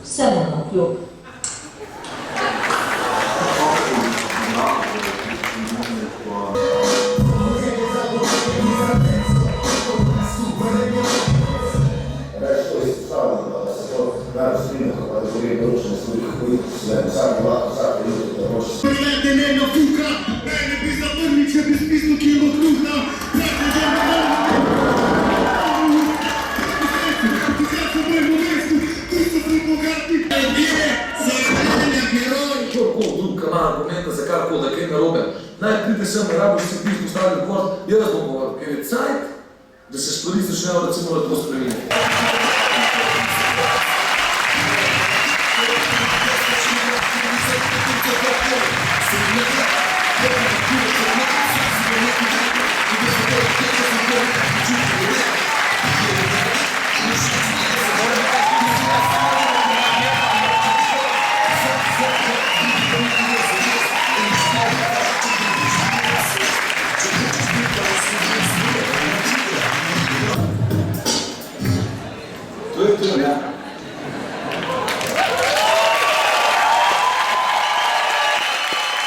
Seven klub. Za karkoli, da kaj narobe. Naj pride sem, ne rabiš se pismo staviti gor, jaz bom govoril, ker je cajt, da se stvari začnejo recimo lepo spremeniti.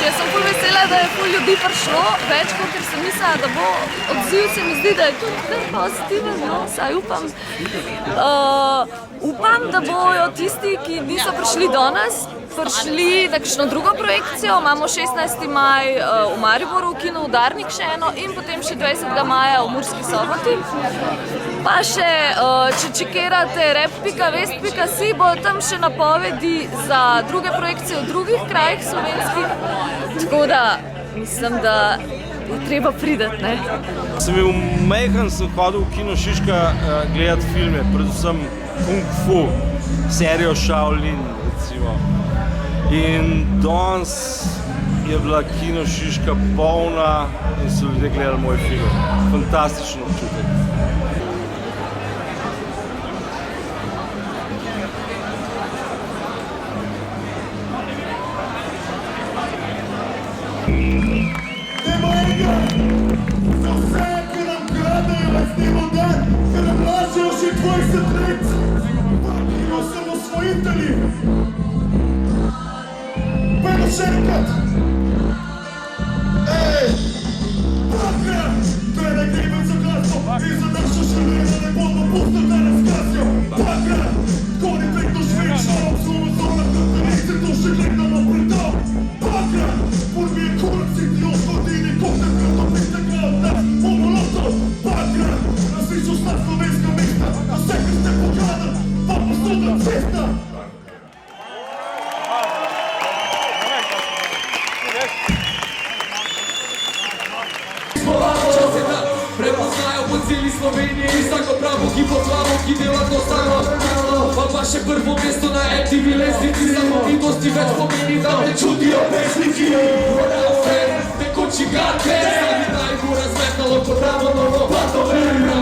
Jaz sem ful vesela, da je ful ljudi prišlo, več kot ker sem mislila, da bo odziv, se mi zdi, da je tudi kar pozitiven, no, saj upam. Upam, da bojo tisti, ki niso prišli danes, prišli takšno drugo projekcijo. Imamo 16. maj v Mariboru v kinu Udarnik še eno in potem še 20. maja v Murski Soboti. Pa še, če čekirate rep.vest.si, bojo tam še napovedi za druge projekcije v drugih krajih slovenskih. Tako da mislim, da je treba prideti, ne? Sem bil majhen, sem hodil v kino Šiška gledati filme, predvsem Kung Fu, serijo Shaolin, recimo. In danes je bila kino Šiška polna in so ljudje gledali moj film. Fantastičen občutek. Prepoznajo po celi Sloveniji vsako pravo, ki poplavo, ki dela to staro. Pa še prvo mesto na MTV lestvici, zamovidosti več pomeni, da me čutijo pesniki. Morajo se tekoči gate, sami naj bo razmetnalo kot ramo novo. Pa to vrna